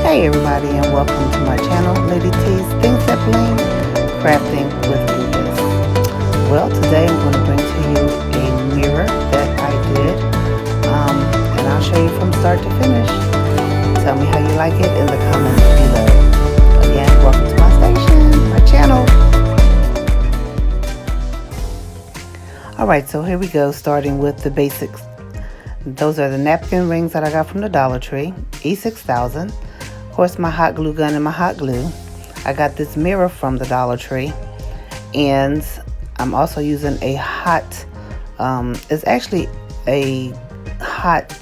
Hey everybody, and welcome to my channel, Lady T's Things That Bling, Crafting with Lucas. Well, today I'm going to bring to you a mirror that I did, and I'll show you from start to finish. Tell me how you like it in the comments below. Again, welcome to my station, my channel. Alright, so here we go, starting with the basics. Those are the napkin rings that I got from the Dollar Tree, E6000. Of course, my hot glue gun and my hot glue. I got this mirror from the Dollar Tree, and I'm also using a hot, it's actually a hot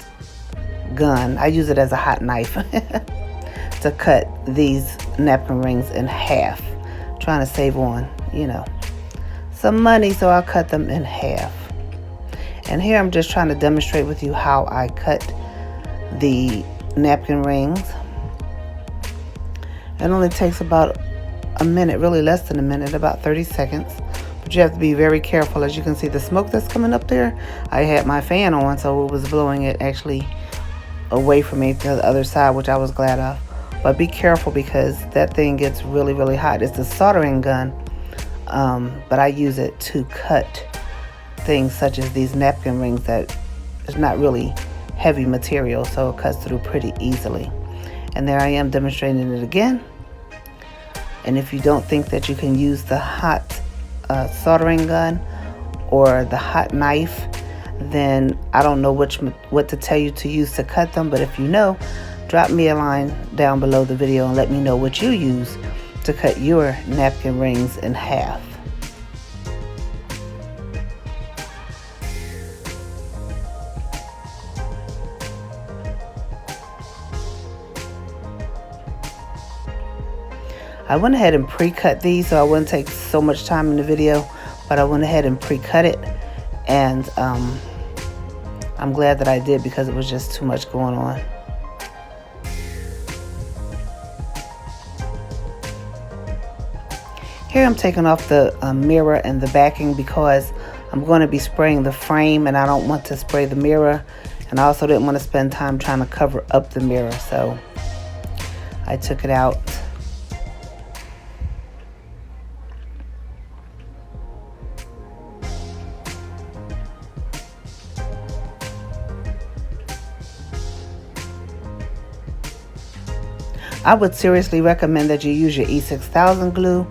gun. I use it as a hot knife to cut these napkin rings in half. I'm trying to save on, some money, so I'll cut them in half. And here I'm just trying to demonstrate with you how I cut the napkin rings. It only takes about a minute, really less than a minute, about 30 seconds. But you have to be very careful. As you can see, the smoke that's coming up there, I had my fan on, so it was blowing it actually away from me to the other side, which I was glad of. But be careful because that thing gets really, really hot. It's a soldering gun, but I use it to cut things such as these napkin rings that is not really heavy material, so it cuts through pretty easily. And there I am demonstrating it again. And if you don't think that you can use the hot soldering gun or the hot knife, then I don't know what to tell you to use to cut them. But if you know, drop me a line down below the video and let me know what you use to cut your napkin rings in half. I went ahead and pre-cut these so I wouldn't take so much time in the video, but I went ahead and pre-cut it, and I'm glad that I did because it was just too much going on. Here I'm taking off the mirror and the backing because I'm going to be spraying the frame, and I don't want to spray the mirror, and I also didn't want to spend time trying to cover up the mirror, so I took it out. I would seriously recommend that you use your E6000 glue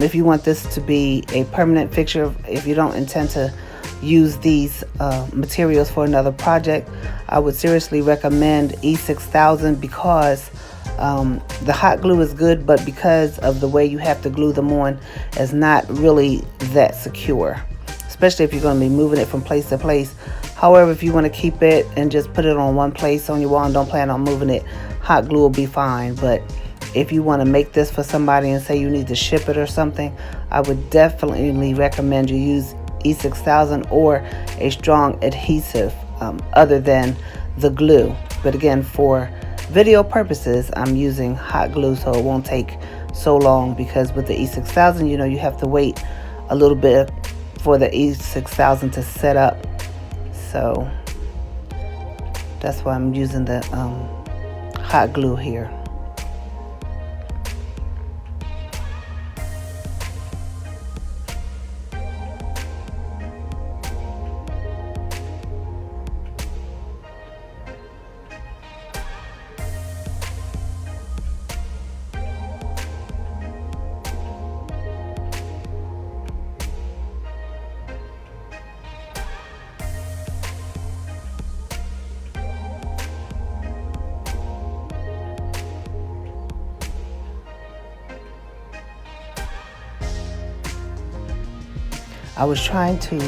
if you want this to be a permanent fixture. If you don't intend to use these materials for another project, I would seriously recommend E6000 because the hot glue is good, but because of the way you have to glue them on, is not really that secure, especially if you're going to be moving it from place to place. However, if you want to keep it and just put it on one place on your wall and don't plan on moving it, hot glue will be fine. But if you want to make this for somebody and say you need to ship it or something, I would definitely recommend you use E6000 or a strong adhesive other than the glue. But again, for video purposes, I'm using hot glue so it won't take so long, because with the E6000, you have to wait a little bit for the E6000 to set up. So that's why I'm using the hot glue here. I was trying to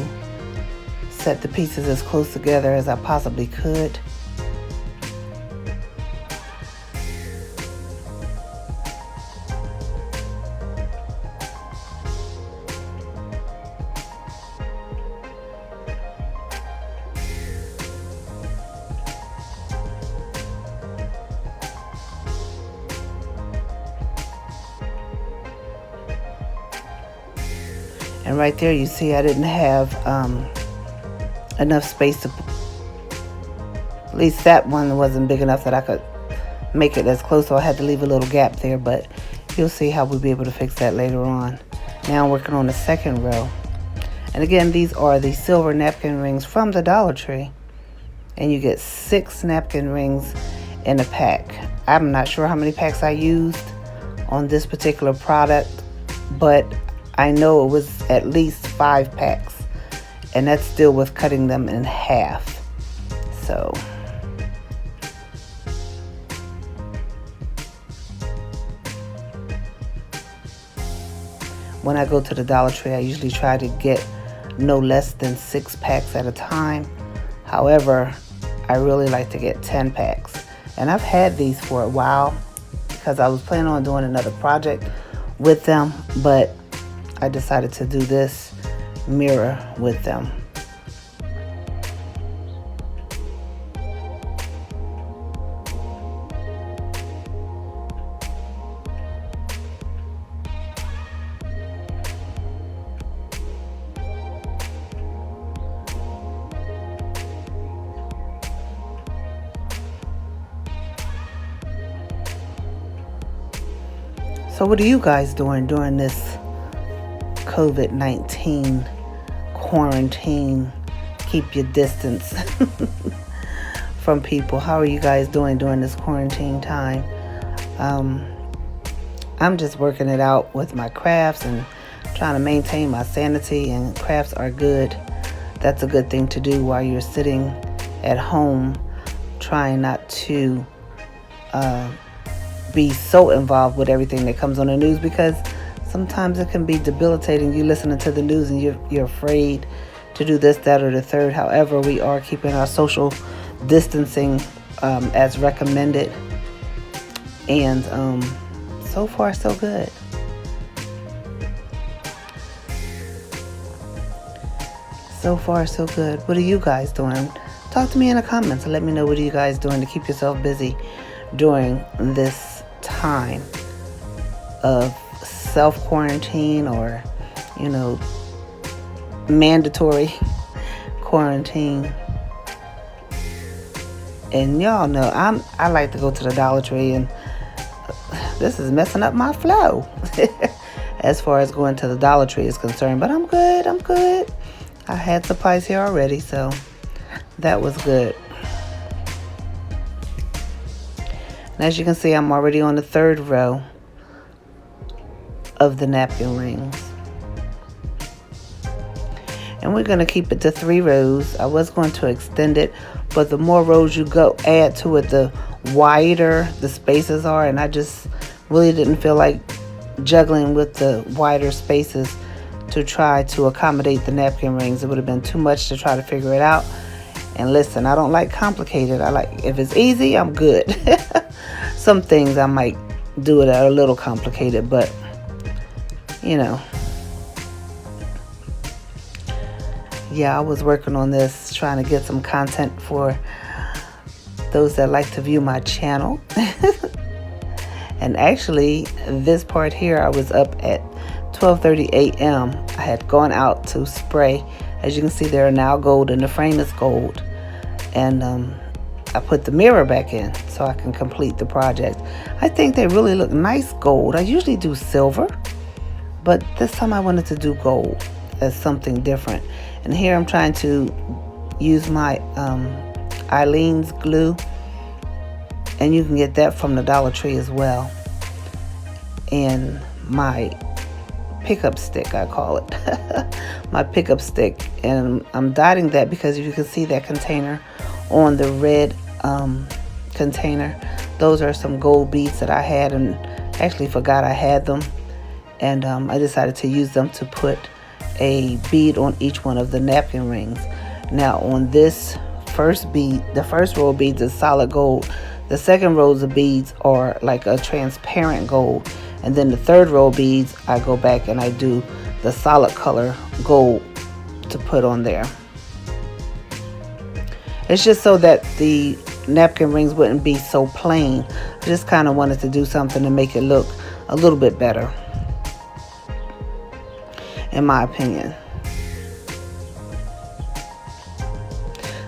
set the pieces as close together as I possibly could. And right there you see I didn't have enough space to, at least that one wasn't big enough that I could make it as close, so I had to leave a little gap there, but you'll see how we'll be able to fix that later on. Now I'm working on the second row. And again, these are the silver napkin rings from the Dollar Tree. And you get 6 napkin rings in a pack. I'm not sure how many packs I used on this particular product, but I know it was at least 5 packs. And that's still with cutting them in half. So when I go to the Dollar Tree, I usually try to get no less than 6 packs at a time. However, I really like to get 10 packs. And I've had these for a while because I was planning on doing another project with them, but I decided to do this mirror with them. So what are you guys doing during this COVID-19 quarantine? Keep your distance from people. How are you guys doing during this quarantine time? I'm just working it out with my crafts and trying to maintain my sanity, and crafts are good. That's a good thing to do while you're sitting at home, trying not to be so involved with everything that comes on the news, because sometimes it can be debilitating. You listening to the news and you're afraid to do this, that, or the third. However, we are keeping our social distancing as recommended, and so far so good. So far so good. What are you guys doing? Talk to me in the comments and let me know what are you guys doing to keep yourself busy during this time of self-quarantine, or mandatory quarantine. And y'all know I like to go to the Dollar Tree, and this is messing up my flow as far as going to the Dollar Tree is concerned. But I'm good. I had supplies here already, so that was good. And as you can see, I'm already on the 3rd row of the napkin rings. And we're going to keep it to 3 rows. I was going to extend it, but the more rows you add to it, the wider the spaces are. And I just really didn't feel like juggling with the wider spaces to try to accommodate the napkin rings. It would have been too much to try to figure it out. And listen, I don't like complicated. I like, if it's easy, I'm good. Some things I might do it a little complicated, but yeah, I was working on this, trying to get some content for those that like to view my channel. And actually, this part here, I was up at 12:30 a.m. I had gone out to spray. As you can see, they're now gold, and the frame is gold. And I put the mirror back in so I can complete the project. I think they really look nice gold. I usually do silver, but this time I wanted to do gold as something different. And here I'm trying to use my Eileen's glue, and you can get that from the Dollar Tree as well. And my pickup stick, I call it. My pickup stick, and I'm dotting that because you can see that container on the red container. Those are some gold beads that I had and actually forgot I had them, and I decided to use them to put a bead on each one of the napkin rings. Now on this first bead, the first row of beads is solid gold. The second rows of beads are like a transparent gold, and then the 3rd row of beads, I go back and I do the solid color gold to put on there. It's just so that the napkin rings wouldn't be so plain. I just kind of wanted to do something to make it look a little bit better, in my opinion.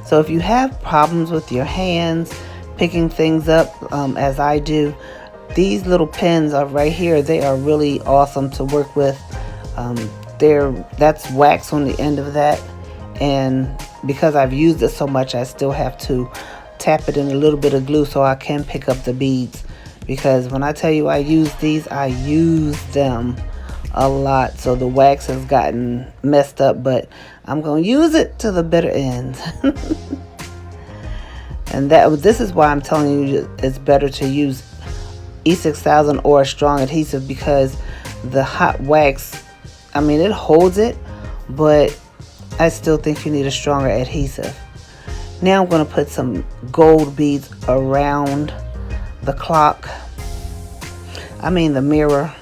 So if you have problems with your hands, picking things up as I do. These little pins are right here. They are really awesome to work with. That's wax on the end of that, and because I've used it so much, I still have to tap it in a little bit of glue so I can pick up the beads. Because when I tell you I use these, I use them a lot. So the wax has gotten messed up, but I'm going to use it to the bitter end. And this is why I'm telling you it's better to use E6000 or a strong adhesive, because the hot wax, I mean, it holds it, but I still think you need a stronger adhesive. Now I'm going to put some gold beads around the clock. I mean the mirror.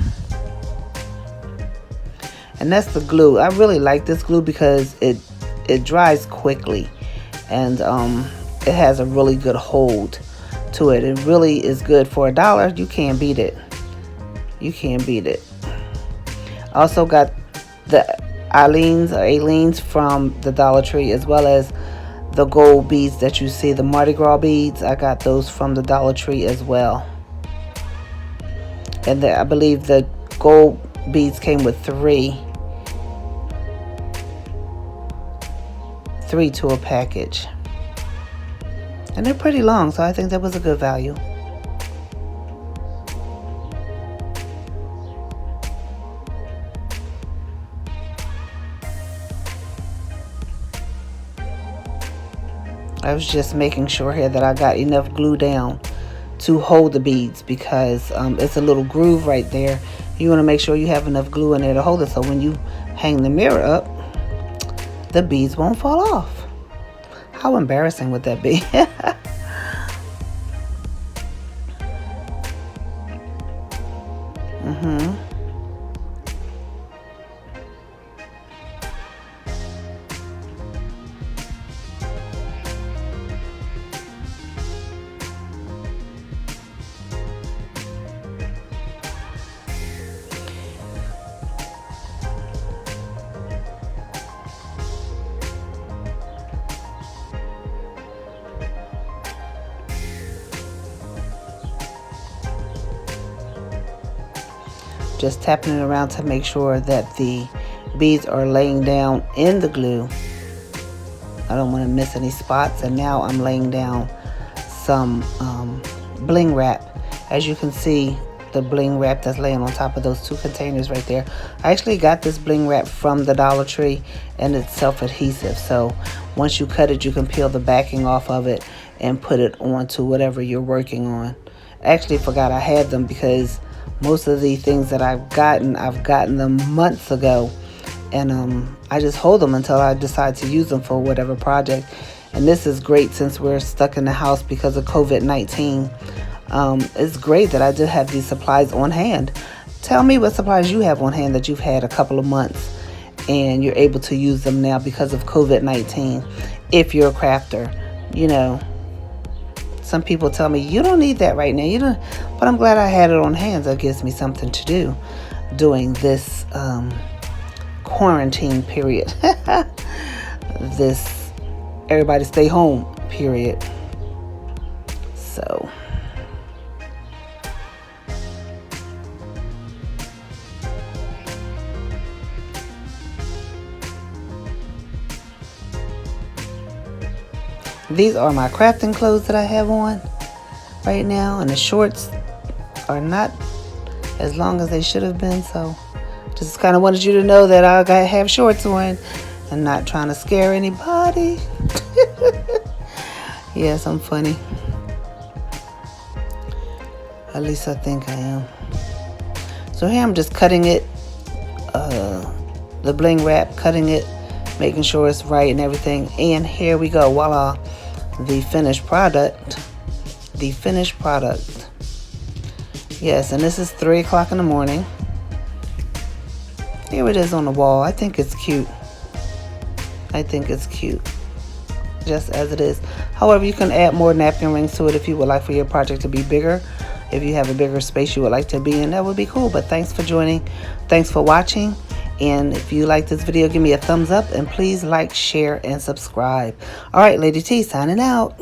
And that's the glue. I really like this glue because it dries quickly, and it has a really good hold to it. It really is good for $1. You can't beat it. You can't beat it. I also got the Aleen's from the Dollar Tree, as well as the gold beads that you see, the Mardi Gras beads. I got those from the Dollar Tree as well. And I believe the gold beads came with three to a package. And they're pretty long, so I think that was a good value. I was just making sure here that I got enough glue down to hold the beads, because it's a little groove right there. You want to make sure you have enough glue in there to hold it, so when you hang the mirror up, the beads won't fall off. How embarrassing would that be? Just tapping it around to make sure that the beads are laying down in the glue. I don't want to miss any spots. And now I'm laying down some bling wrap. As you can see, the bling wrap that's laying on top of those two containers right there. I actually got this bling wrap from the Dollar Tree, and it's self-adhesive. So once you cut it, you can peel the backing off of it and put it onto whatever you're working on. I actually forgot I had them, because most of the things that I've gotten them months ago, and I just hold them until I decide to use them for whatever project. And this is great since we're stuck in the house because of COVID-19. It's great that I do have these supplies on hand. Tell me what supplies you have on hand that you've had a couple of months and you're able to use them now because of COVID-19. If you're a crafter, you know, some people tell me you don't need that right now. You don't, but I'm glad I had it on hand. That gives me something to do during this quarantine period. This everybody stay home period. So these are my crafting clothes that I have on right now, and the shorts are not as long as they should have been, so just kind of wanted you to know that I gotta have shorts on and not trying to scare anybody. Yes, I'm funny. At least I think I am. So here I'm just cutting it, the bling wrap, cutting it, making sure it's right and everything. And here we go, voila, the finished product. The finished product. Yes, and this is 3 o'clock in the morning. Here it is on the wall. I think it's cute. I think it's cute, just as it is. However, you can add more napkin rings to it if you would like for your project to be bigger. If you have a bigger space you would like to be in, that would be cool. But thanks for joining. Thanks for watching. And if you like this video, give me a thumbs up. And please like, share, and subscribe. All right, Lady T signing out.